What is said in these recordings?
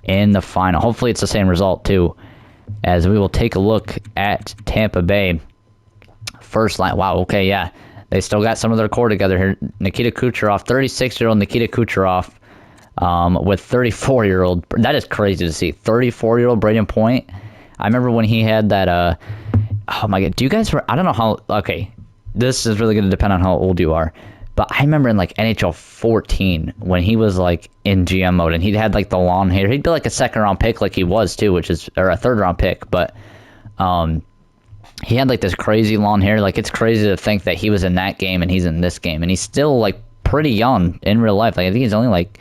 in the final. Hopefully it's the same result, too, as we will take a look at Tampa Bay. First line. Wow, okay, yeah. They still got some of their core together here. Nikita Kucherov, 36-year-old Nikita Kucherov, with 34-year-old. That is crazy to see. 34-year-old Braden Point. I remember when he had that, oh my God. Do you guys, I don't know how, okay, this is really going to depend on how old you are. But I remember in like NHL 14 when he was like in GM mode and he had like the long hair. He'd be like a second-round pick like he was too, or a third-round pick. But, he had like this crazy long hair. Like, it's crazy to think that he was in that game and he's in this game. And he's still like pretty young in real life. Like, I think he's only like,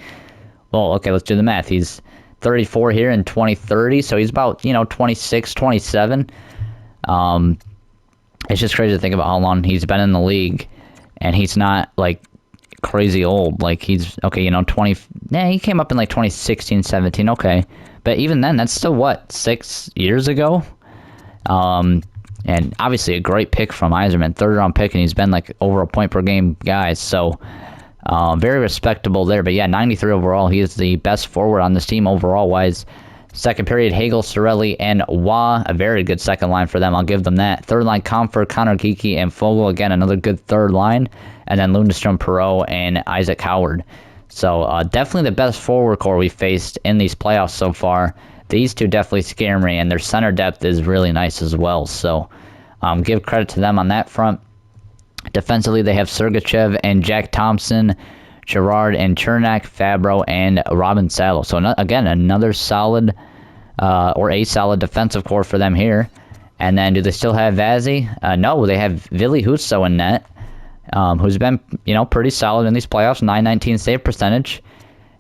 well, okay, let's do the math. He's 34 here in 2030. So he's about, 26, 27. It's just crazy to think about how long he's been in the league. And he's not like crazy old. Like, he's, okay, 20, he came up in like 2016, 17. Okay. But even then, that's still what, 6 years ago? And obviously a great pick from Yzerman, third-round pick, and he's been like over a point per game guy. So very respectable there. But yeah, 93 overall. He is the best forward on this team overall-wise. Second period, Hagel, Sorelli, and Waugh. A very good second line for them. I'll give them that. Third line, Comfort, Connor Geeky, and Fogle. Again, another good third line. And then Lundestrom, Perreault, and Isaac Howard. So definitely the best forward core we've faced in these playoffs so far. These two definitely scare me, and their center depth is really nice as well. So give credit to them on that front. Defensively, they have Sergachev and Jack Thompson, Gerard and Chernak, Fabro, and Robin Saddle. So, again, another solid or a solid defensive core for them here. And then do they still have Vazzy? No, they have Ville Husso in net, who's been, pretty solid in these playoffs, 919 save percentage.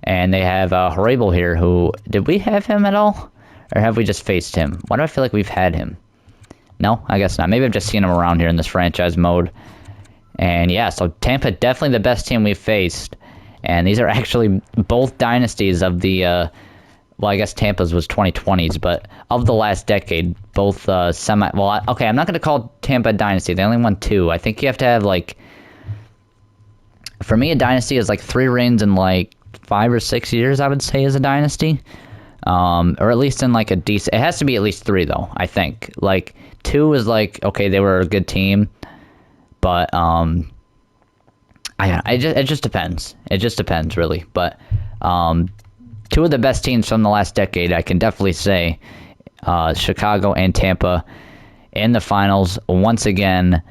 And they have Horrible here, who... Did we have him at all? Or have we just faced him? Why do I feel like we've had him? No, I guess not. Maybe I've just seen him around here in this franchise mode. And yeah, so Tampa, definitely the best team we've faced. And these are actually both dynasties of the... well, I guess Tampa's was 2020s, but of the last decade, both semi... Well, okay, I'm not going to call Tampa a dynasty. They only won 2. I think you have to have, like... For me, a dynasty is like 3 reigns in, like, 5 or 6 years, I would say, is a dynasty. Or at least in like a decent... It has to be at least 3, though, I think. Like, 2 is like, okay, they were a good team. But, it just depends. It just depends, really. But, 2 of the best teams from the last decade, I can definitely say. Chicago and Tampa in the finals once again.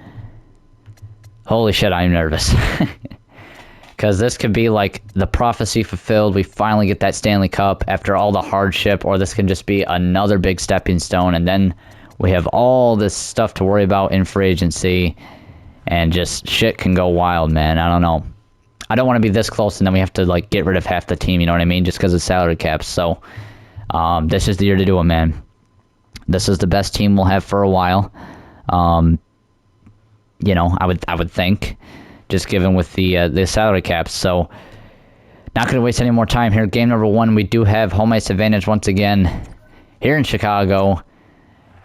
Holy shit, I'm nervous. Because this could be like the prophecy fulfilled. We finally get that Stanley Cup after all the hardship, or this can just be another big stepping stone. And then we have all this stuff to worry about in free agency, and just shit can go wild, man. I don't know. I don't want to be this close, and then we have to like get rid of half the team, you know what I mean? Just because of salary caps. So this is the year to do it, man. This is the best team we'll have for a while. I would think. Just given with the salary caps. So, not going to waste any more time here. Game number 1, we do have home ice advantage once again here in Chicago.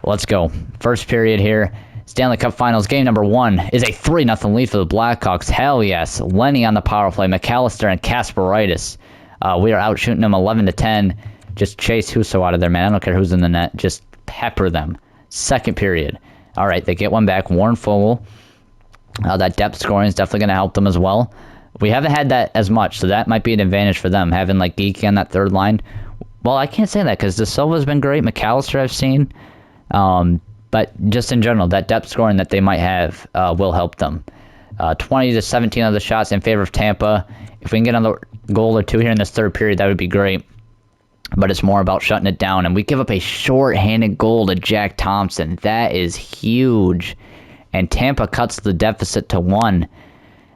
Let's go. First period here. Stanley Cup Finals. Game number 1 is a 3-0 lead for the Blackhawks. Hell yes. Lenny on the power play. McAllister and Kasparaitis. We are out shooting them 11-10. Just chase Husso out of there, man. I don't care who's in the net. Just pepper them. Second period. All right, they get one back. Warren Fogle. That depth scoring is definitely going to help them as well. We haven't had that as much, so that might be an advantage for them, having like Geeky on that third line. Well, I can't say that because De Silva's been great. McAllister I've seen. But just in general, that depth scoring that they might have will help them. 20-17 of the shots in favor of Tampa. If we can get another goal or 2 here in this third period, that would be great. But it's more about shutting it down. And we give up a short-handed goal to Jack Thompson. That is huge. And Tampa cuts the deficit to 1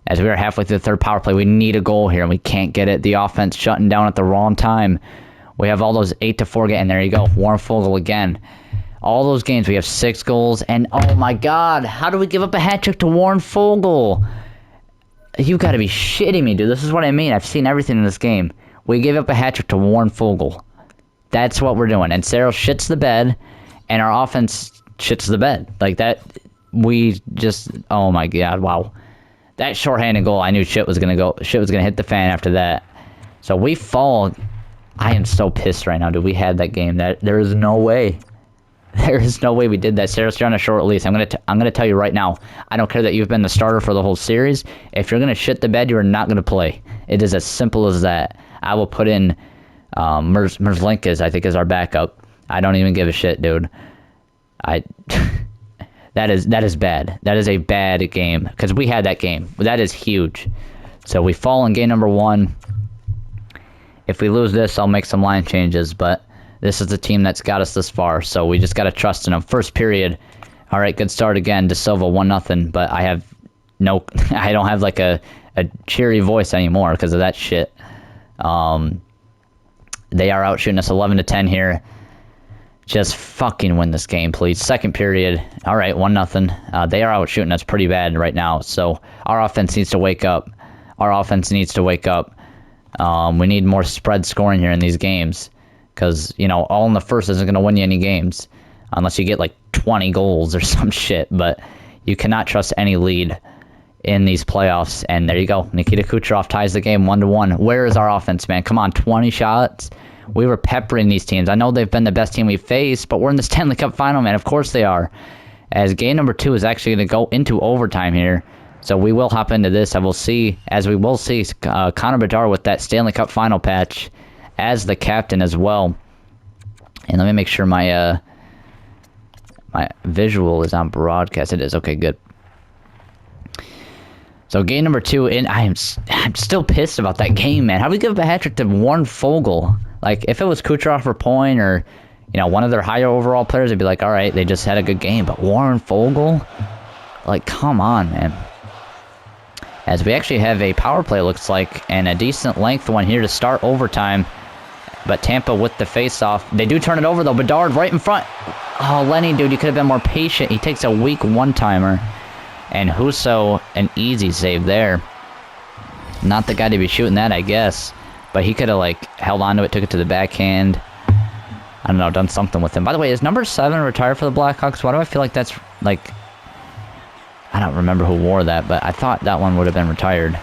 as we are halfway through the third power play. We need a goal here, and we can't get it. The offense shutting down at the wrong time. We have all those 8-4 games, and there you go. Warren Fogle again. All those games, we have 6 goals, and oh my God, how do we give up a hat trick to Warren Fogle? You got to be shitting me, dude. This is what I mean. I've seen everything in this game. We gave up a hat trick to Warren Fogle. That's what we're doing. And Sarah shits the bed, and our offense shits the bed. Like that... We just, oh my God, wow. That shorthanded goal, I knew shit was going to hit the fan after that. So we fall I am so pissed right now, dude. We had that game. There is no way. There is no way we did that. Seriously, on a short release. I'm gonna tell you right now. I don't care that you've been the starter for the whole series. If you're gonna shit the bed, you are not gonna play. It is as simple as that. I will put in Merzlinkas, I think, is our backup. I don't even give a shit, dude. That is bad. That is a bad game because we had that game. That is huge. So we fall in game number 1. If we lose this, I'll make some line changes, but this is the team that's got us this far, so we just got to trust in them. First period, all right, good start again. De Silva 1-0, but I have no, I don't have like a cheery voice anymore because of that shit. They are out shooting us 11-10 here. Just fucking win this game, please. Second period, all right, 1-0. They are out shooting us pretty bad right now, so our offense needs to wake up. Our offense needs to wake up. We need more spread scoring here in these games. Because, you know, all in the first isn't going to win you any games. Unless you get, like, 20 goals or some shit. But you cannot trust any lead in these playoffs. And there you go. Nikita Kucherov ties the game 1-1. Where is our offense, man? Come on, 20 shots? We were peppering these teams. I know they've been the best team we've faced, but we're in the Stanley Cup final, man. Of course they are. As game number 2 is actually going to go into overtime here. So we will hop into this. Connor Bedard with that Stanley Cup final patch as the captain as well. And let me make sure my my visual is on broadcast. It is. Okay, good. So game number 2, and I'm still pissed about that game, man. How do we give up a hat trick to Warren Foegele? Like, if it was Kucherov or Point or, you know, one of their higher overall players, it'd be like, all right, they just had a good game. But Warren Foegele? Like, come on, man. As we actually have a power play, looks like, and a decent length one here to start overtime. But Tampa with the face-off. They do turn it over, though. Bedard right in front. Oh, Lenny, dude, you could have been more patient. He takes a weak one-timer. And Husso, an easy save there. Not the guy to be shooting that, I guess. But he could have, like, held on to it, took it to the backhand. I don't know, done something with him. By the way, is number 7 retired for the Blackhawks? Why do I feel like that's, like... I don't remember who wore that, but I thought that one would have been retired.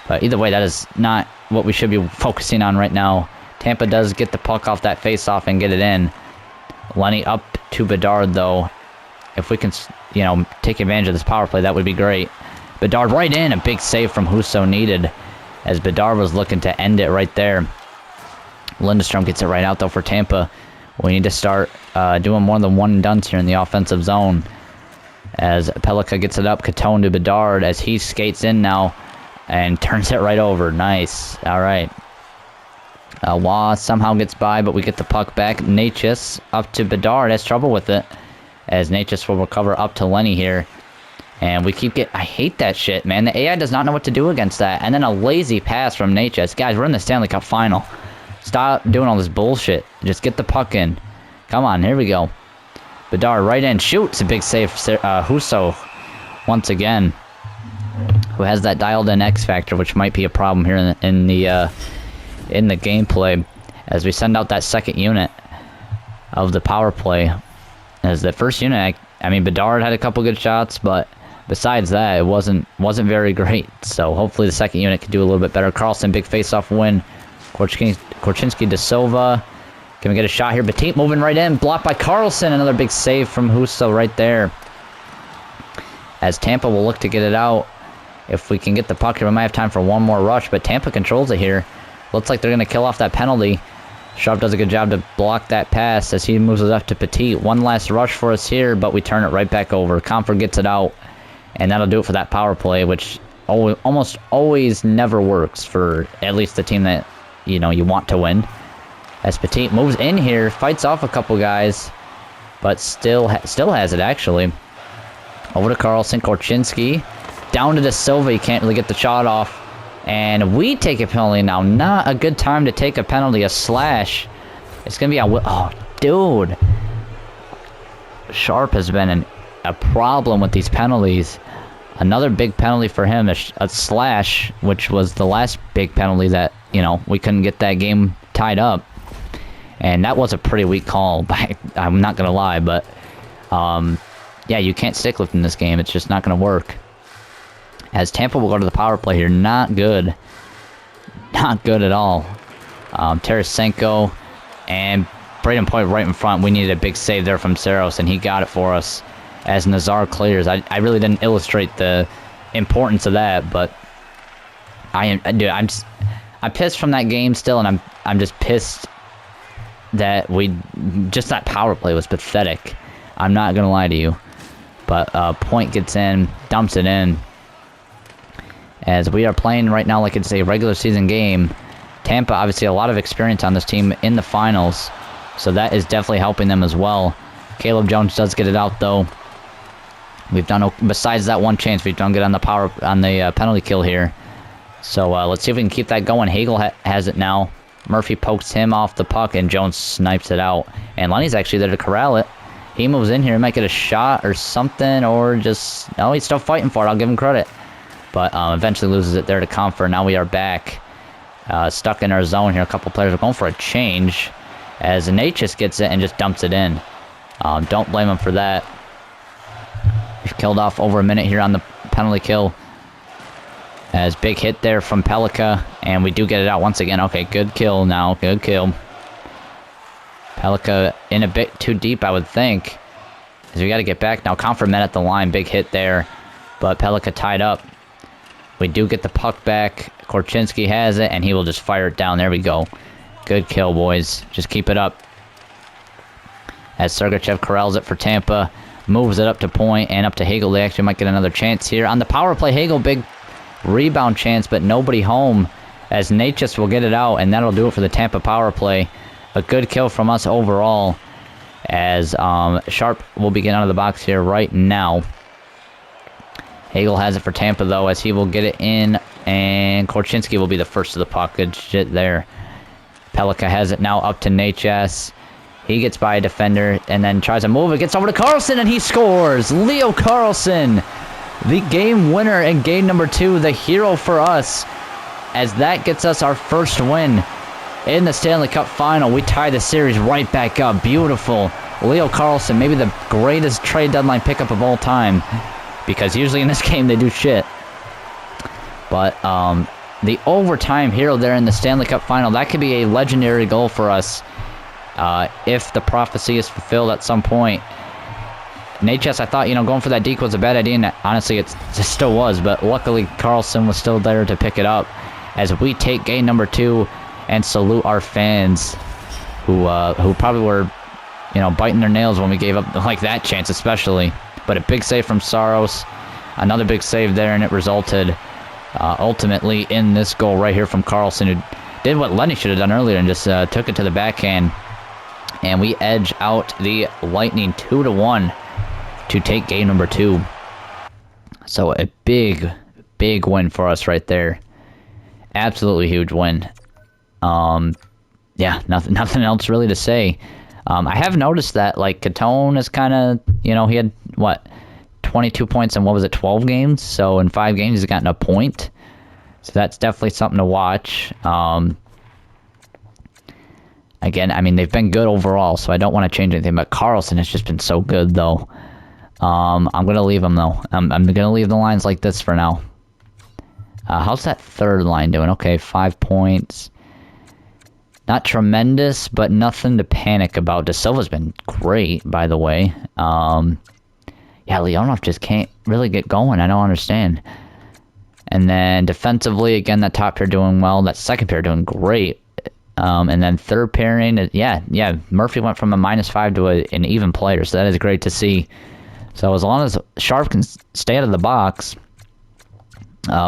But either way, that is not what we should be focusing on right now. Tampa does get the puck off that face-off and get it in. Lenny up to Bedard, though. If we can, you know, take advantage of this power play, that would be great. Bedard right in. A big save from Husso needed, as Bedard was looking to end it right there. Lindstrom gets it right out, though, for Tampa. We need to start doing more than one-and-dones here in the offensive zone. As Pellica gets it up, Catone to Bedard as he skates in now and turns it right over. Nice. All right. Waugh somehow gets by, but we get the puck back. Natchez up to Bedard, has trouble with it. As Natchez will recover up to Lenny here. And we keep getting... I hate that shit, man. The AI does not know what to do against that. And then a lazy pass from Natchez. Guys, we're in the Stanley Cup final. Stop doing all this bullshit. Just get the puck in. Come on, here we go. Bedard right in, shoots a big save. Husso once again, who has that dialed-in X factor, which might be a problem here in the gameplay. As we send out that second unit of the power play, as the first unit, I mean Bedard had a couple good shots, but besides that, it wasn't very great. So hopefully the second unit can do a little bit better. Carlson, big face-off win. Korchinski de Silva. Can we get a shot here? Petit moving right in. Blocked by Carlson. Another big save from Husso right there. As Tampa will look to get it out. If we can get the puck here, we might have time for one more rush. But Tampa controls it here. Looks like they're going to kill off that penalty. Sharp does a good job to block that pass as he moves it up to Petit. One last rush for us here, but we turn it right back over. Comfort gets it out. And that'll do it for that power play, which almost always never works for at least the team that, you know, you want to win. As Petit moves in here, fights off a couple guys, but still has it, actually. Over to Carlson, Korchinski. Down to De Silva, he can't really get the shot off. And we take a penalty now. Not a good time to take a penalty, a slash. It's going to be a... Oh, dude. Sharp has been a problem with these penalties. Another big penalty for him, a slash, which was the last big penalty that, you know, we couldn't get that game tied up. And that was a pretty weak call, I'm not going to lie, but yeah, you can't stick lift in this game. It's just not going to work. As Tampa will go to the power play here. Not good. Not good at all. Tarasenko, and Braden Point right in front. We needed a big save there from Saros, and he got it for us as Nazar clears. I really didn't illustrate the importance of that, but I'm pissed from that game still, and I'm just pissed that that power play was pathetic. I'm not gonna lie to you, but Point gets in, dumps it in. As we are playing right now like it's a regular season game. Tampa, obviously, a lot of experience on this team in the finals, so that is definitely helping them as well. Caleb Jones does get it out, though. We've done, besides that one chance, we've done good on the penalty kill here. So let's see if we can keep that going. Hagel has it now. Murphy pokes him off the puck, and Jones snipes it out. And Lenny's actually there to corral it. He moves in here. He might get a shot or something, or just... Oh, he's still fighting for it. I'll give him credit. But eventually loses it there to Comfort. Now we are back. Stuck in our zone here. A couple players are going for a change as Natchez gets it and just dumps it in. Don't blame him for that. We've killed off over a minute here on the penalty kill. As big hit there from Pelika, and we do get it out once again. Okay, good kill now. Good kill. Pelika in a bit too deep, I would think. As we got to get back now. Comfort met at the line. Big hit there, but Pelika tied up. We do get the puck back. Korchinski has it, and he will just fire it down. There we go. Good kill, boys. Just keep it up. As Sergachev corrals it for Tampa. Moves it up to Point and up to Hagel. They actually might get another chance here. On the power play, Hagel, big rebound chance, but nobody home. As Natchez will get it out, and that'll do it for the Tampa power play. A good kill from us overall. As Sharp will be getting out of the box here right now. Hagel has it for Tampa, though, as he will get it in, and Korchinski will be the first to the puck. Good shit there. Pelika has it now up to Natchez. He gets by a defender and then tries to move it. Gets over to Carlson, and he scores! Leo Carlson, the game winner in game number 2, the hero for us, as that gets us our first win in the Stanley Cup Final. We tie the series right back up. Beautiful. Leo Carlson, maybe the greatest trade deadline pickup of all time. Because usually in this game they do shit. But the overtime hero there in the Stanley Cup Final, that could be a legendary goal for us if the prophecy is fulfilled at some point. Natchez, I thought, going for that deke was a bad idea, and honestly it still was, but luckily Carlson was still there to pick it up as we take game number 2 and salute our fans who probably were, biting their nails when we gave up like that chance especially. But a big save from Saros, another big save there, and it resulted ultimately in this goal right here from Carlson, who did what Lenny should have done earlier and just took it to the backhand. And we edge out the Lightning 2-1 to take game number 2. So a big, big win for us right there. Absolutely huge win. Yeah, nothing else really to say. I have noticed that, Catone is kind of, he had, 22 points in, 12 games? So in 5 games, he's gotten a point. So that's definitely something to watch. Again, they've been good overall, so I don't want to change anything. But Carlson has just been so good, though. I'm going to leave him, though. I'm going to leave the lines like this for now. How's that third line doing? Okay, 5 points. Not tremendous, but nothing to panic about. De Silva's been great, by the way. Yeah, Leonov just can't really get going. I don't understand. And then defensively, again, that top pair doing well. That second pair doing great. And then third pairing, yeah. Murphy went from a -5 to an even player, so that is great to see. So as long as Sharp can stay out of the box,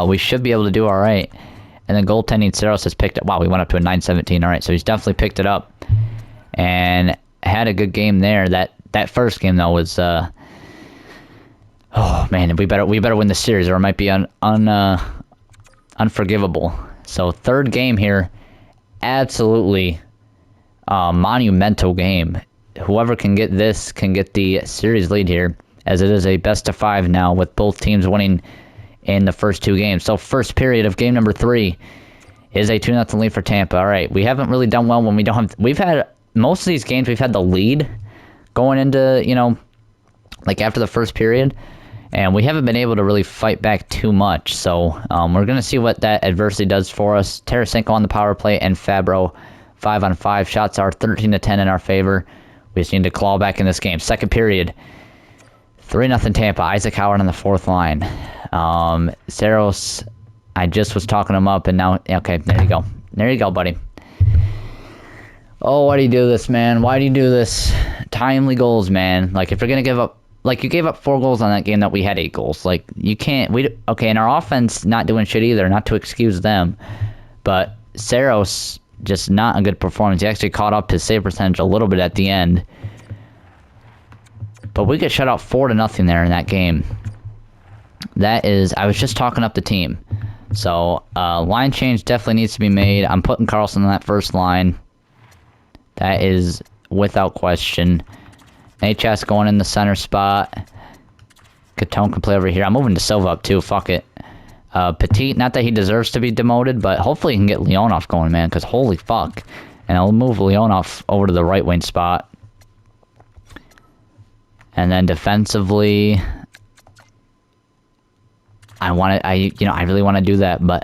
we should be able to do all right. And then goaltending, Saros has picked up. Wow, we went up to a 9-17. All right, so he's definitely picked it up and had a good game there. That first game though was, oh man, we better win the series, or it might be unforgivable. So third game here, absolutely monumental game. Whoever can get this can get the series lead here, as it is a best-of-5 now with both teams winning in the first 2 games. So first period of game number 3 is a 2-0 lead for Tampa. All right, we haven't really done well when we don't have... We've had... Most of these games, we've had the lead going into, after the first period. And we haven't been able to really fight back too much. So we're going to see what that adversity does for us. Tarasenko on the power play and Fabro 5-on-5 shots are 13-10 in our favor. We just need to claw back in this game. Second period, 3-0 Tampa. Isaac Howard on the fourth line. Saros, I just was talking him up, and now, okay, there you go. There you go, buddy. Oh, why do you do this, man? Why do you do this? Timely goals, man. Like, if you're going to give up, like, you gave up 4 goals on that game that we had 8 goals. Like, you can't, okay, and our offense not doing shit either, not to excuse them. But Saros, just not a good performance. He actually caught up his save percentage a little bit at the end. But we get shut out 4-0 there in that game. That is, I was just talking up the team. So, line change definitely needs to be made. I'm putting Carlson on that first line. That is without question. HS going in the center spot. Catone can play over here. I'm moving to Silva up too. Fuck it. Petit, not that he deserves to be demoted, but hopefully he can get Leonov going, man, because holy fuck. And I'll move Leonov over to the right wing spot. And then defensively, I really want to do that, but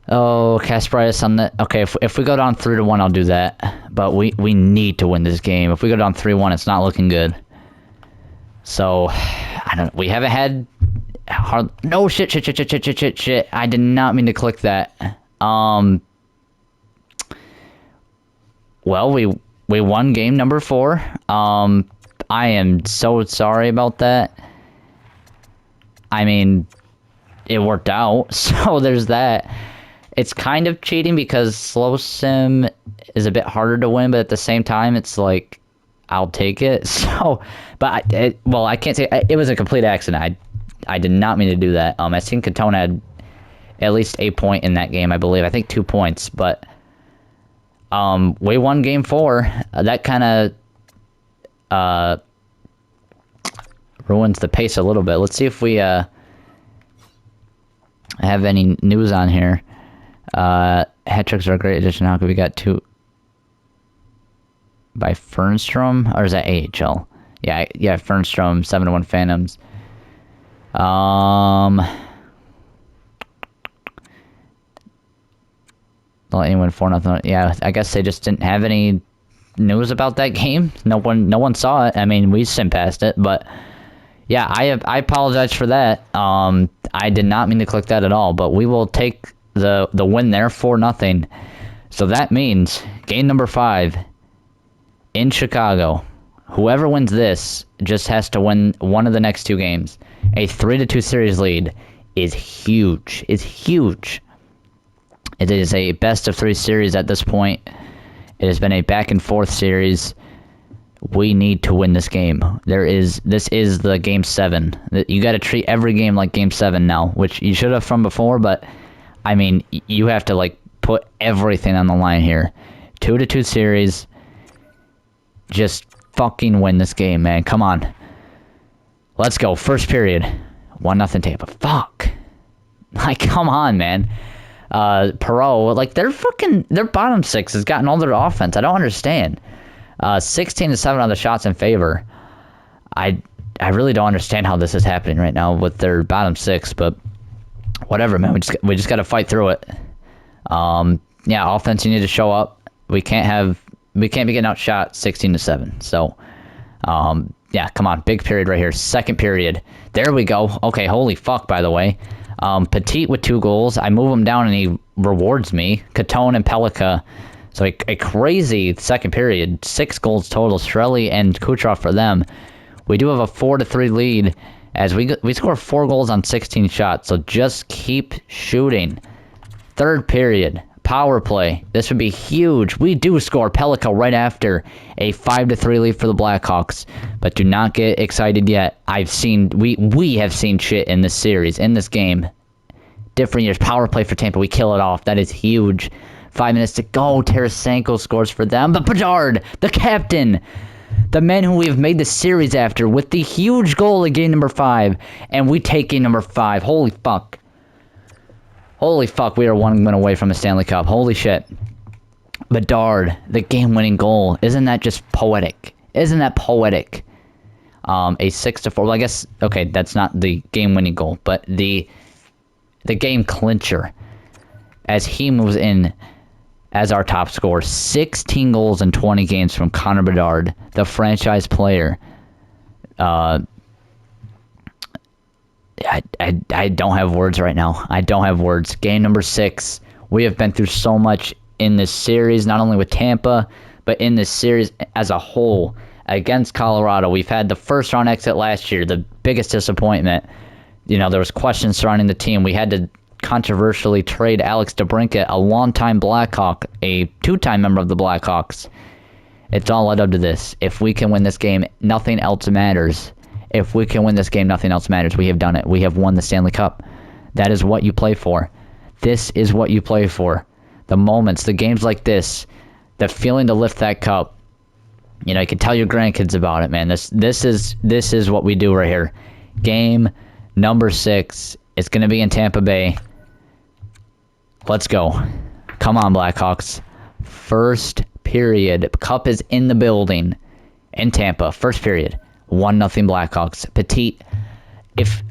oh, Kasparis on the... Okay, if we go down 3-1, I'll do that. But we need to win this game. If we go down 3-1, it's not looking good. So, we haven't had... No, shit. I did not mean to click that. Well, we won game number 4. I am so sorry about that. I mean, it worked out, so there's that. It's kind of cheating because slow sim is a bit harder to win, but at the same time, it's like, I'll take it. So, but I can't say it was a complete accident. I did not mean to do that. I think Catone had at least a point in that game, I believe. I think 2 points, but we won game 4. That kind of ruins the pace a little bit. Let's see if we have any news on here. Hat tricks are a great addition. How could we got 2 by Fernstrom, or is that AHL? Yeah, Fernstrom, 7-1 Phantoms. Don't anyone 4-0. Yeah, I guess they just didn't have any news about that game. No one saw it. I mean, we simmed past it, but yeah, I apologize for that. I did not mean to click that at all, but we will take the win there, 4-0. So that means game number 5 in Chicago. Whoever wins this just has to win one of the next 2 games. A 3-2 series lead is huge. It's huge. It is a best-of-3 series at this point. It has been a back-and-forth series. We need to win this game. This is the Game 7. You got to treat every game like Game 7 now, which you should have from before, but, I mean, you have to, like, put everything on the line here. 2-2 series. Just fucking win this game, man. Come on. Let's go. First period. 1-0 Tampa. Fuck. Like, come on, man. Perot, like, their bottom 6 has gotten all their offense. I don't understand. 16-7 on the shots in favor. I really don't understand how this is happening right now with their bottom 6, but whatever, man. We just got to fight through it. Yeah, offense, you need to show up. We can't be getting outshot 16-7. So, yeah, come on, big period right here. Second period. There we go. Okay, holy fuck, by the way. Petit with 2 goals. I move him down and he rewards me. Catone and Pelika. So a crazy second period. 6 goals total. Strelly and Kucherov for them. We do have a 4-3 lead as we score 4 goals on 16 shots. So just keep shooting. Third period. Power play. This would be huge. We do score Pelika right after a 5-3 lead for the Blackhawks. But do not get excited yet. We have seen shit in this series, in this game. Different years. Power play for Tampa. We kill it off. That is huge. 5 minutes to go. Tarasenko scores for them. But Bedard, the captain, the man who we have made the series after with the huge goal in game number 5. And we take game number 5. Holy fuck. Holy fuck, we are 1 win away from the Stanley Cup. Holy shit. Bedard, the game-winning goal. Isn't that just poetic? Isn't that poetic? A 6-4. Well, I guess, okay, that's not the game-winning goal, but the the game clincher, as he moves in as our top scorer. 16 goals in 20 games from Connor Bedard, the franchise player. I don't have words right now. I don't have words. Game number 6. We have been through so much in this series, not only with Tampa, but in this series as a whole. Against Colorado, we've had the first round exit last year, the biggest disappointment. You know, there was questions surrounding the team. We had to controversially trade Alex DeBrincat, a longtime Blackhawk, a two-time member of the Blackhawks. It's all led up to this. If we can win this game, nothing else matters. If we can win this game, nothing else matters. We have done it. We have won the Stanley Cup. That is what you play for. This is what you play for. The moments, the games like this, the feeling to lift that cup. You know, you can tell your grandkids about it, man. This is what we do right here. Game number 6. It's going to be in Tampa Bay. Let's go. Come on, Blackhawks. First period. Cup is in the building in Tampa. First period. 1-0 Blackhawks. Petit.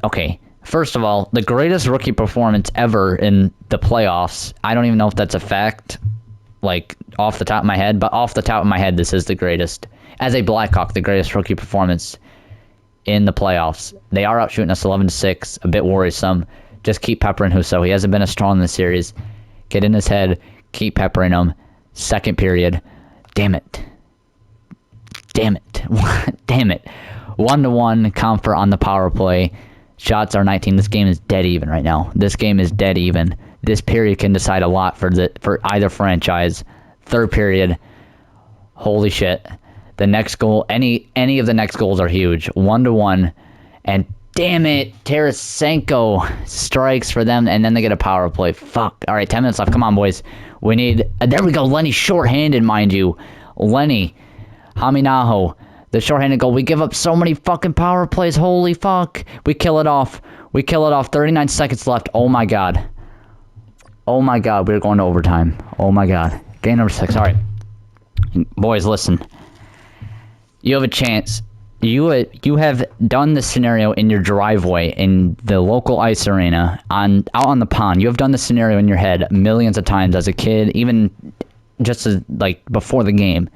Okay. First of all, the greatest rookie performance ever in the playoffs. I don't even know if that's a fact, like, off the top of my head, but off the top of my head, this is the greatest. As a Blackhawk, the greatest rookie performance in the playoffs. They are outshooting us 11-6, a bit worrisome. Just keep peppering Husso. He hasn't been as strong in the series. Get in his head. Keep peppering him. Second period. Damn it. Damn it. 1-1 Comfort on the power play. Shots are 19. This game is dead even right now. This game is dead even. This period can decide a lot for either franchise. Third period. Holy shit. The next goal, any of the next goals are huge. 1-1. And damn it, Tarasenko strikes for them, and then they get a power play. Fuck. All right, 10 minutes left. Come on, boys. We need... there we go. Lenny shorthanded, mind you. Lenny. Haminaho. The shorthanded goal. We give up so many fucking power plays. Holy fuck. We kill it off. 39 seconds left. Oh, my God. Oh, my God. We're going to overtime. Oh, my God. Game number 6. All right. Boys, listen. You have a chance. You have done this scenario in your driveway in the local ice arena out on the pond. You have done this scenario in your head millions of times as a kid, even just like before the game.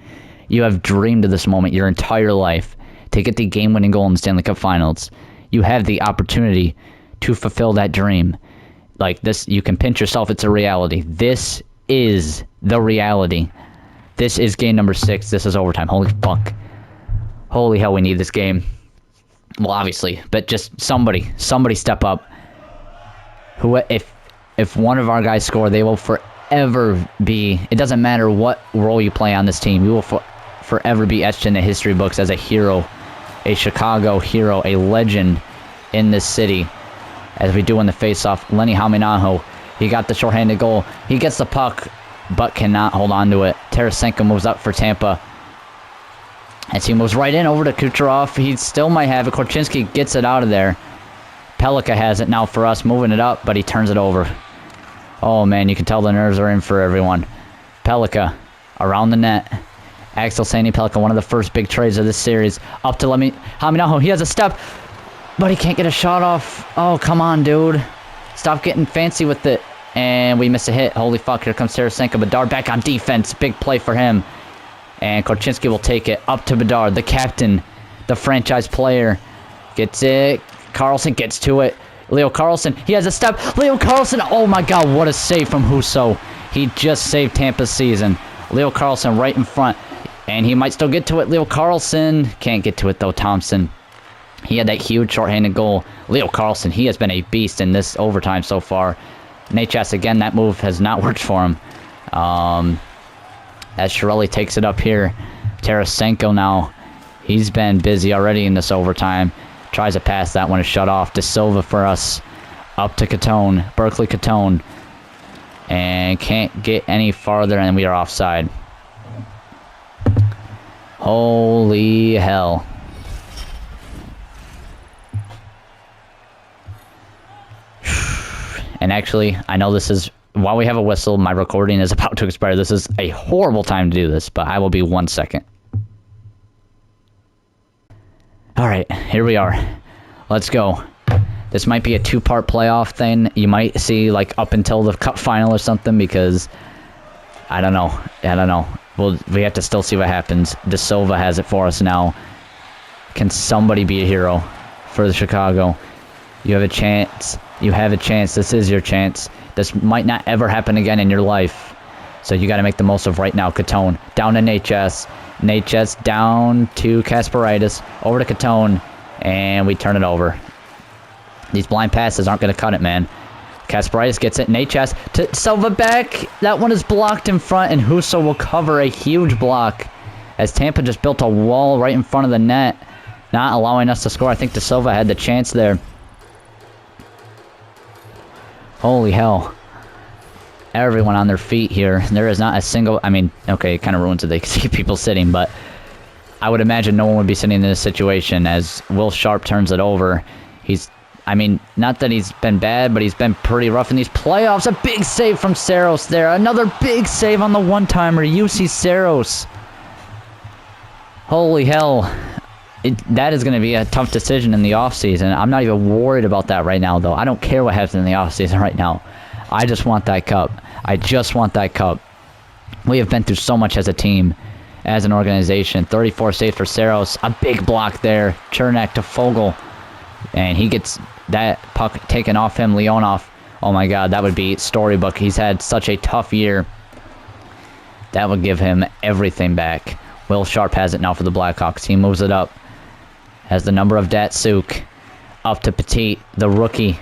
You have dreamed of this moment your entire life to get the game-winning goal in the Stanley Cup Finals. You have the opportunity to fulfill that dream. Like this, you can pinch yourself. It's a reality. This is the reality. This is game number 6. This is overtime. Holy fuck. Holy hell, we need this game. Well, obviously, but just somebody step up. If one of our guys score, they will forever be. It doesn't matter what role you play on this team. You will forever be etched in the history books as a hero, a Chicago hero, a legend in this city. As we do in the face-off, Lenny Haminaho, he got the shorthanded goal. He gets the puck, but cannot hold on to it. Tarasenko moves up for Tampa. As he moves right in over to Kucherov, he still might have it. Korchinski gets it out of there. Pelika has it now for us, moving it up, but he turns it over. Oh, man, you can tell the nerves are in for everyone. Pelika around the net. Axel Sandy Pelika, one of the first big trades of this series. Up to Haminaho. He has a step, but he can't get a shot off. Oh, come on, dude. Stop getting fancy with it. And we miss a hit. Holy fuck, here comes Tarasenko. Bedard back on defense. Big play for him. And Korchinski will take it up to Bedard, the captain, the franchise player. Gets it. Carlson gets to it. Leo Carlson, he has a step. Leo Carlson, oh my God, what a save from Husso. He just saved Tampa's season. Leo Carlson right in front. And he might still get to it. Leo Carlson can't get to it though, Thompson. He had that huge shorthanded goal. Leo Carlson, he has been a beast in this overtime so far. Nachas, again, that move has not worked for him. As Chiarelli takes it up here. Tarasenko now. He's been busy already in this overtime. Tries to pass. That one is shut off. De Silva for us. Up to Catone. Berkeley Catone. And can't get any farther, and we are offside. Holy hell. And actually, I know this is... While we have a whistle, my recording is about to expire. This is a horrible time to do this, but I will be 1 second. All right, here we are. Let's go. This might be a two-part playoff thing. You might see, like, up until the cup final or something, because I don't know. Well, we have to still see what happens. De Silva has it for us now. Can somebody be a hero for the Chicago? You have a chance. You have a chance. This is your chance. This might not ever happen again in your life. So you got to make the most of right now. Catone down to Nate Chess. Nate Chess down to Kasparaitis. Over to Catone. And we turn it over. These blind passes aren't going to cut it, man. Kasparaitis gets it. Nate Chess to Silva back. That one is blocked in front, and Husso will cover a huge block as Tampa just built a wall right in front of the net, not allowing us to score. I think De Silva had the chance there. Holy hell. Everyone on their feet here. There is not a single... I mean, okay, it kind of ruins it. They can see people sitting, but I would imagine no one would be sitting in this situation as Will Sharp turns it over. He's... I mean, not that he's been bad, but he's been pretty rough in these playoffs. A big save from Saros there. Another big save on the one-timer. UC Saros. Holy hell. That is going to be a tough decision in the offseason. I'm not even worried about that right now, though. I don't care what happens in the offseason right now. I just want that cup. I just want that cup. We have been through so much as a team, as an organization. 34 saves for Saros. A big block there. Chernak to Fogle. And he gets that puck taken off him. Leonov. Oh my god, that would be storybook. He's had such a tough year. That would give him everything back. Will Sharp has it now for the Blackhawks. He moves it up. Has the number of Datsuk. Up to Petit, the rookie.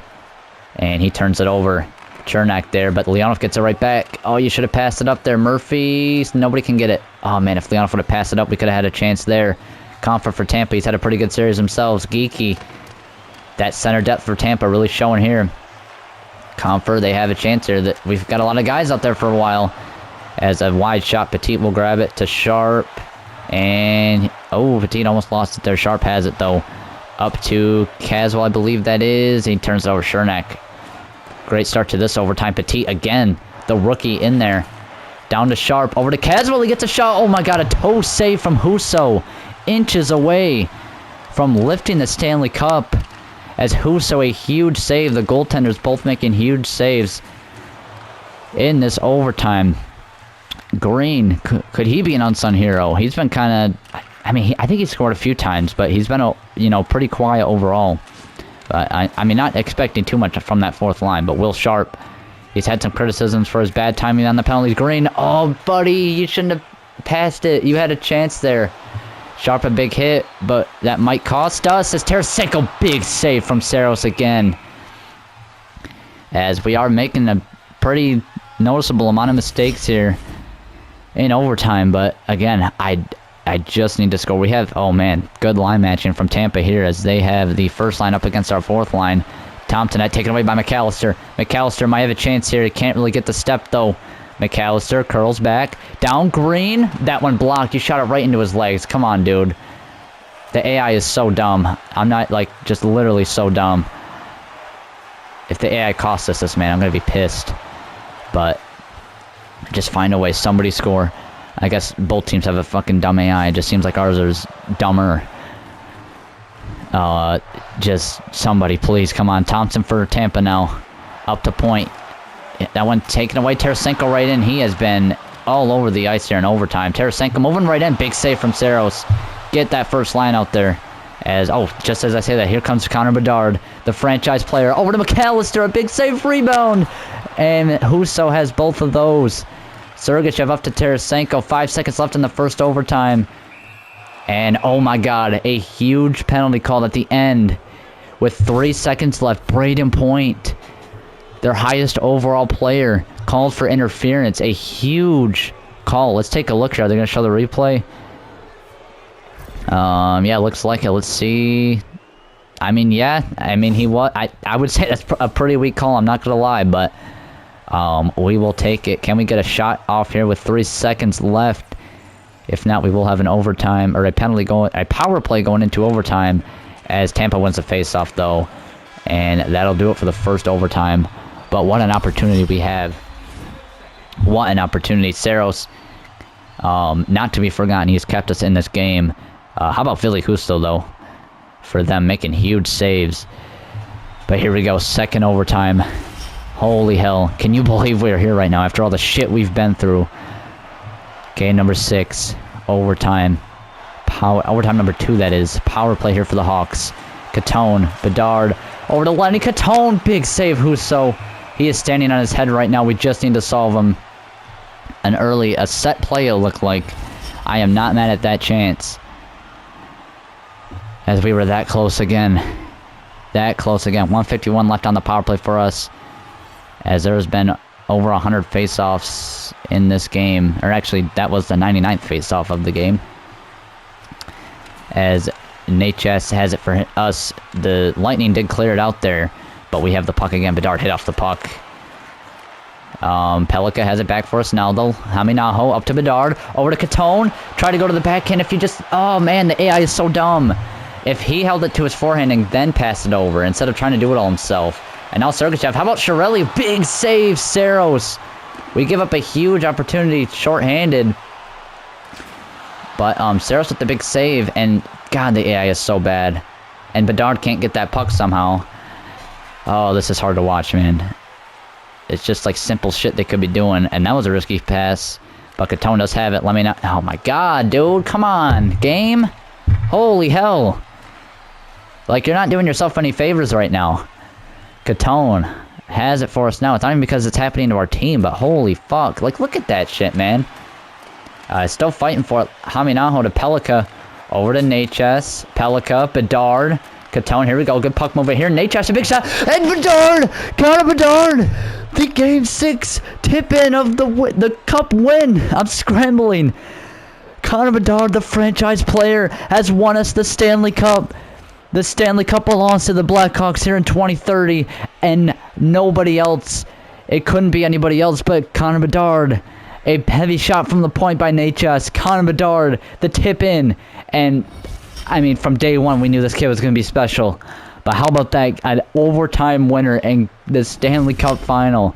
And he turns it over. Chernak there, but Leonov gets it right back. Oh, you should have passed it up there, Murphy. Nobody can get it. Oh man, if Leonov would have passed it up, we could have had a chance there. Comfort for Tampa. He's had a pretty good series themselves. Geeky. That center depth for Tampa really showing here. Comfort, they have a chance here. That we've got a lot of guys out there for a while. As a wide shot, Petit will grab it to Sharp. And, oh, Petit almost lost it there. Sharp has it, though. Up to Caswell, I believe that is. He turns it over Chernak. Great start to this overtime. Petit again, the rookie in there. Down to Sharp, over to Caswell. He gets a shot. Oh my god, a toe save from Husso. Inches away from lifting the Stanley Cup. As Husso, a huge save. The goaltenders both making huge saves in this overtime. Green, could he be an unsung hero? He's been kind of... I mean, I think he scored a few times, but he's been, pretty quiet overall. I mean, not expecting too much from that fourth line, but Will Sharp, he's had some criticisms for his bad timing on the penalties. Green, oh, buddy, you shouldn't have passed it. You had a chance there. Sharp, a big hit, but that might cost us. As Tarasenko, big save from Saros again. As we are making a pretty noticeable amount of mistakes here in overtime, but again, I just need to score. We have, oh man, good line matching from Tampa here as they have the first line up against our fourth line. Thompson, that taken away by McAllister. McAllister might have a chance here. He can't really get the step though. McAllister curls back. Down Green. That one blocked. You shot it right into his legs. Come on, dude. The AI is so dumb. I'm not, just literally so dumb. If the AI costs us this, man, I'm going to be pissed. But just find a way. Somebody score. I guess both teams have a fucking dumb AI. It just seems like ours is dumber. Just somebody, please. Come on. Thompson for Tampa now. Up to point. That one taken away. Tarasenko right in. He has been all over the ice here in overtime. Tarasenko moving right in. Big save from Saros. Get that first line out there. Just as I say that, here comes Connor Bedard, the franchise player. Over to McAllister. A big save rebound. And Husso has both of those. Sergachev up to Tarasenko. 5 seconds left in the first overtime. And, oh my god, a huge penalty called at the end. With 3 seconds left, Braden Point, their highest overall player, called for interference. A huge call. Let's take a look here. Are they going to show the replay? Yeah, looks like it. Let's see. I mean, yeah. I mean, he was... I would say that's a pretty weak call. I'm not going to lie, but... we will take it. Can we get a shot off here with 3 seconds left? If not, we will have an overtime or a power play going into overtime as Tampa wins the faceoff though. And that'll do it for the first overtime. But what an opportunity we have. What an opportunity. Saros, not to be forgotten, he's kept us in this game. How about Philly Husto though? For them making huge saves. But here we go, second overtime. Holy hell. Can you believe we're here right now after all the shit we've been through? Game number 6. Overtime. Overtime number 2, that is. Power play here for the Hawks. Catone. Bedard. Over to Lenny. Catone. Big save, Husso. He is standing on his head right now. We just need to solve him. A set play, it'll look like. I am not mad at that chance. As we were that close again. That close again. 151 left on the power play for us. As there's been over 100 face-offs in this game. Or actually, that was the 99th face-off of the game. As NHS has it for us. The Lightning did clear it out there. But we have the puck again. Bedard hit off the puck. Pelika has it back for us now, though. Haminaho up to Bedard. Over to Catone. Try to go to the backhand. If you just... Oh, man, the AI is so dumb. If he held it to his forehand and then passed it over instead of trying to do it all himself. And now Sergachev. How about Chiarelli? Big save, Saros. We give up a huge opportunity shorthanded. But Saros with the big save. And, God, the AI is so bad. And Bedard can't get that puck somehow. Oh, this is hard to watch, man. It's just like simple shit they could be doing. And that was a risky pass. But Catone does have it. Let me know. Oh, my God, dude. Come on. Game? Holy hell. Like, you're not doing yourself any favors right now. Catone has it for us now. It's not even because it's happening to our team, but holy fuck. Like, look at that shit, man. Still fighting for it. Haminaho to Pelika. Over to Natchez. Pelika. Bedard. Catone. Here we go. Good puck move over here. Natchez, a big shot. And Bedard! Connor Bedard! The Game 6 tip-in of the cup win. I'm scrambling. Connor Bedard, the franchise player, has won us the Stanley Cup. The Stanley Cup belongs to the Blackhawks here in 2030, and nobody else. It couldn't be anybody else but Connor Bedard. A heavy shot from the point by Natchez. Connor Bedard, the tip-in. And, I mean, from day one, we knew this kid was going to be special. But how about that? An overtime winner in the Stanley Cup final.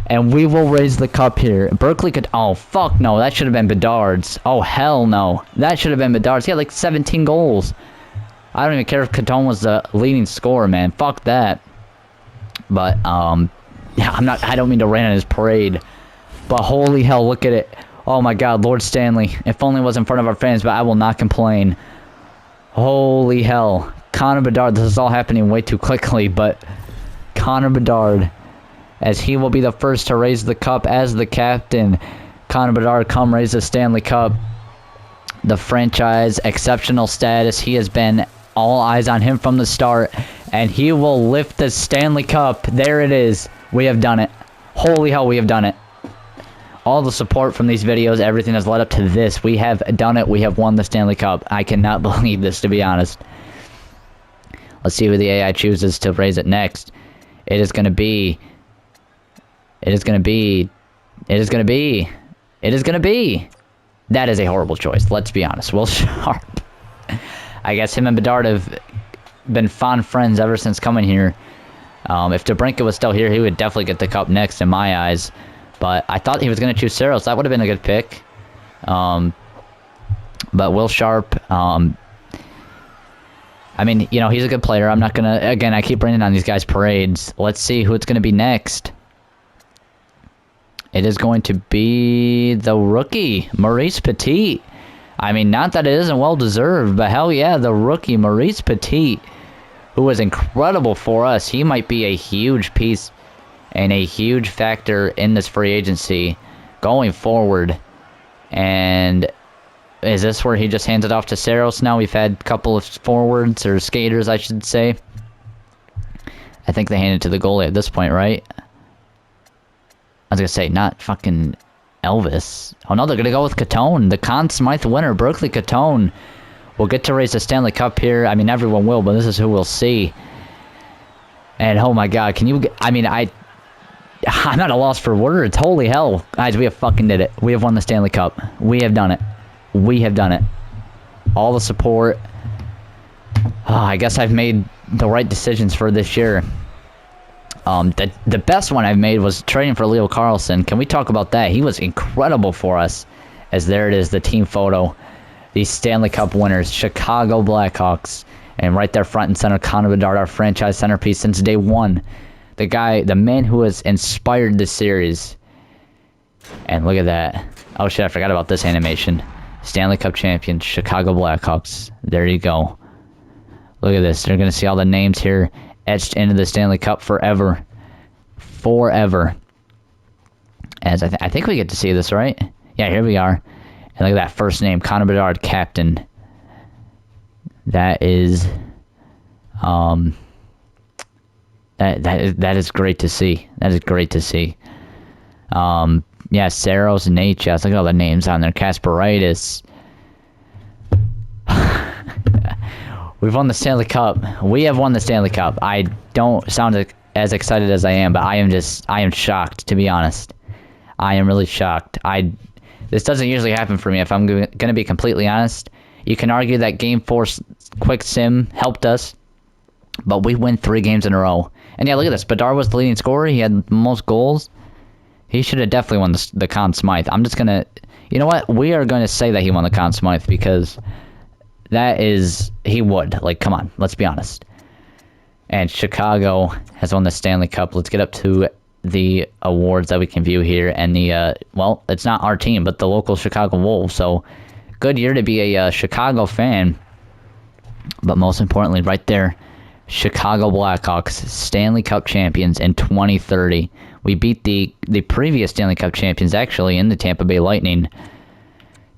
And we will raise the cup here. Berkeley could... Oh, fuck no. That should have been Bedard's. Oh, hell no. That should have been Bedard's. He had like 17 goals. I don't even care if Catone was the leading scorer, man. Fuck that. But, yeah, I don't mean to rain on his parade. But holy hell, look at it. Oh my God, Lord Stanley. If only it was in front of our fans, but I will not complain. Holy hell. Connor Bedard, this is all happening way too quickly, but Connor Bedard, as he will be the first to raise the cup as the captain. Connor Bedard, come raise the Stanley Cup. The franchise exceptional status. He has been all eyes on him from the start, and he will lift the Stanley Cup. There it is. We have done it. Holy hell, we have done it. All the support from these videos, everything has led up to this. We have done it. We have won the Stanley Cup. I cannot believe this, to be honest. Let's see who the AI chooses to raise it next. It is going to be... It is going to be... It is going to be... It is going to be... That is a horrible choice. Let's be honest. Will Sharp. I guess him and Bedard have been fond friends ever since coming here. If DeBrincat was still here, he would definitely get the cup next in my eyes. But I thought he was going to choose Saros. That would have been a good pick. But Will Sharp, I mean, you know, he's a good player. I'm not going to... Again, I keep bringing on these guys' parades. Let's see who it's going to be next. It is going to be the rookie, Maurice Petit. I mean, not that it isn't well-deserved, but hell yeah, the rookie, Maurice Petit, who was incredible for us. He might be a huge piece and a huge factor in this free agency going forward. And is this where he just hands it off to Saros now? We've had a couple of forwards, or skaters, I should say. I think they hand it to the goalie at this point, right? I was going to say, not fucking Elvis. Oh, no, they're going to go with Catone. The Conn Smythe winner, Berkeley Catone, will get to raise the Stanley Cup here. I mean, everyone will, but this is who we'll see. And, oh, my God, can you... I mean, I'm at a loss for words. Holy hell. Guys, we have fucking did it. We have won the Stanley Cup. We have done it. We have done it. All the support. Oh, I guess I've made the right decisions for this year. The best one I've made was trading for Leo Carlson. Can we talk about that? He was incredible for us. As there it is, the team photo. The Stanley Cup winners, Chicago Blackhawks. And right there, front and center, Connor Bedard, our franchise centerpiece since day one. The man who has inspired this series. And look at that. Oh shit, I forgot about this animation. Stanley Cup champions, Chicago Blackhawks. There you go. Look at this. They're going to see all the names here etched into the Stanley Cup forever. Forever. As I think we get to see this, right? Yeah, here we are. And look at that first name, Connor Bedard, captain. That is, that is great to see. That is great to see. Yeah, Saros and HS. Look at all the names on there. Kasparaitis. We've won the Stanley Cup. We have won the Stanley Cup. I don't sound as excited as I am, but I am shocked, to be honest. I am really shocked. This doesn't usually happen for me, if I'm going to be completely honest. You can argue that Game 4 quick sim helped us, but we win 3 games in a row. And yeah, look at this. Bedard was the leading scorer. He had the most goals. He should have definitely won the Conn Smythe. I'm just going to... You know what? We are going to say that he won the Conn Smythe because that is... He would. Like, come on. Let's be honest. And Chicago has won the Stanley Cup. Let's get up to the awards that we can view here. And the... well, it's not our team, but the local Chicago Wolves. So, good year to be a Chicago fan. But most importantly, right there, Chicago Blackhawks, Stanley Cup champions in 2030. We beat the previous Stanley Cup champions, actually, in the Tampa Bay Lightning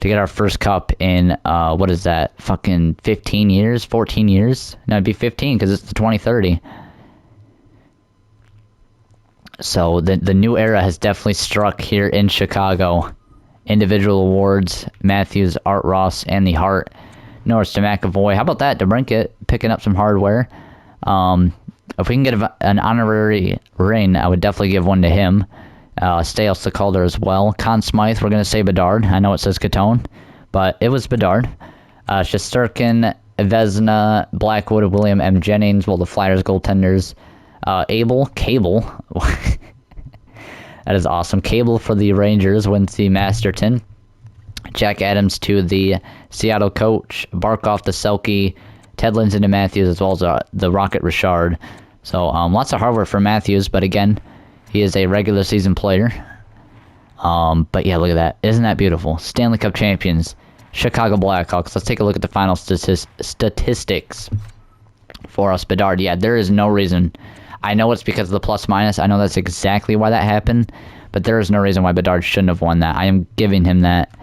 to get our first cup in, what is that, fucking 15 years, 14 years? No, it'd be 15 because it's the 2030. So the new era has definitely struck here in Chicago. Individual awards, Matthews, Art Ross, and the Hart. Norris to McAvoy. How about that? DeBrincat picking up some hardware. If we can get an honorary ring, I would definitely give one to him. Stales to Calder as well. Conn Smythe, we're going to say Bedard. I know it says Catone, but it was Bedard. Shesterkin, Vezina, Blackwood, William M. Jennings, well, the Flyers goaltenders. Cable. That is awesome. Cable for the Rangers wins the Masterton. Jack Adams to the Seattle coach. Barkov to Selke. Ted Lindsay to Matthews, as well as the Rocket Richard. So, lots of hardware for Matthews, but again, he is a regular season player. But yeah, look at that. Isn't that beautiful? Stanley Cup champions, Chicago Blackhawks. Let's take a look at the final statistics for us. Bedard, yeah, there is no reason. I know it's because of the plus-minus. I know that's exactly why that happened, but there is no reason why Bedard shouldn't have won that. I am giving him that.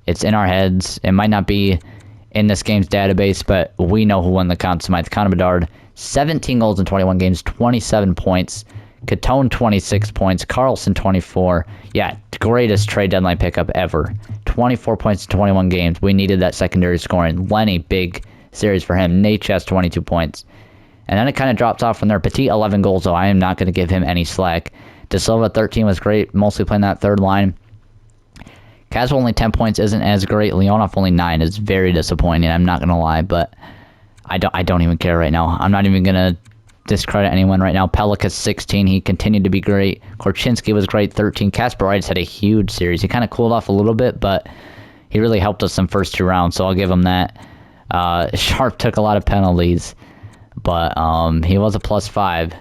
It's in our heads. It might not be in this game's database, but we know who won the Conn Smythe. Connor Bedard, 17 goals in 21 games, 27 points. Catone, 26 points. Carlson, 24. Yeah, greatest trade deadline pickup ever. 24 points in 21 games. We needed that secondary scoring. Lenny, big series for him. Natchez, 22 points. And then it kind of drops off from there. Petit, 11 goals, though. I am not going to give him any slack. De Silva, 13 was great, mostly playing that third line. Caswell only 10 points isn't as great. Leonov only 9 is very disappointing. I'm not gonna lie, but I don't even care right now. I'm not even gonna discredit anyone right now. Pellikas 16, he continued to be great. Korchinski was great, 13. Kasparaitis had a huge series. He kind of cooled off a little bit, but he really helped us in first 2 rounds, so I'll give him that. Sharp took a lot of penalties, but he was a +5.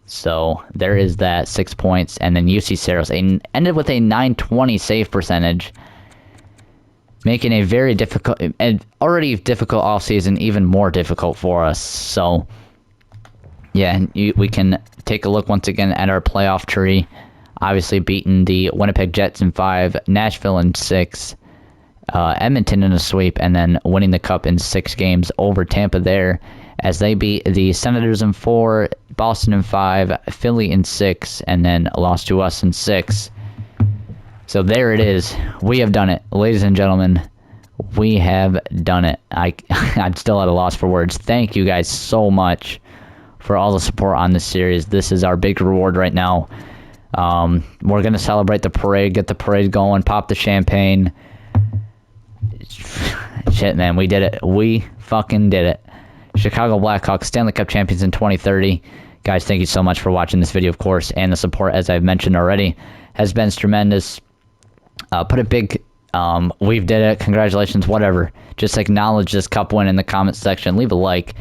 So there is that, 6 points. And then UC Saros ended with a .920 save percentage, making a very difficult, and already difficult offseason even more difficult for us. So yeah, we can take a look once again at our playoff tree. Obviously beating the Winnipeg Jets in 5, Nashville in 6, Edmonton in a sweep, and then winning the Cup in 6 games over Tampa there, as they beat the Senators in 4, Boston in 5, Philly in 6, and then lost to us in 6. So there it is. We have done it. Ladies and gentlemen, we have done it. I'm still at a loss for words. Thank you guys so much for all the support on this series. This is our big reward right now. We're going to celebrate the parade, get the parade going, pop the champagne. Shit, man, we did it. We fucking did it. Chicago Blackhawks, Stanley Cup champions in 2030. Guys, thank you so much for watching this video, of course, and the support, as I've mentioned already, has been tremendous. Put a big We've did it. Congratulations, whatever. Just acknowledge this cup win in the comments section. Leave a like.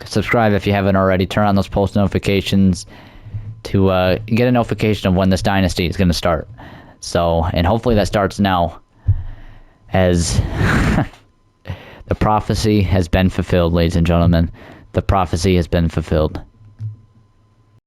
Subscribe if you haven't already. Turn on those post notifications to get a notification of when this dynasty is going to start. So, and hopefully that starts now, as the prophecy has been fulfilled, ladies and gentlemen. The prophecy has been fulfilled.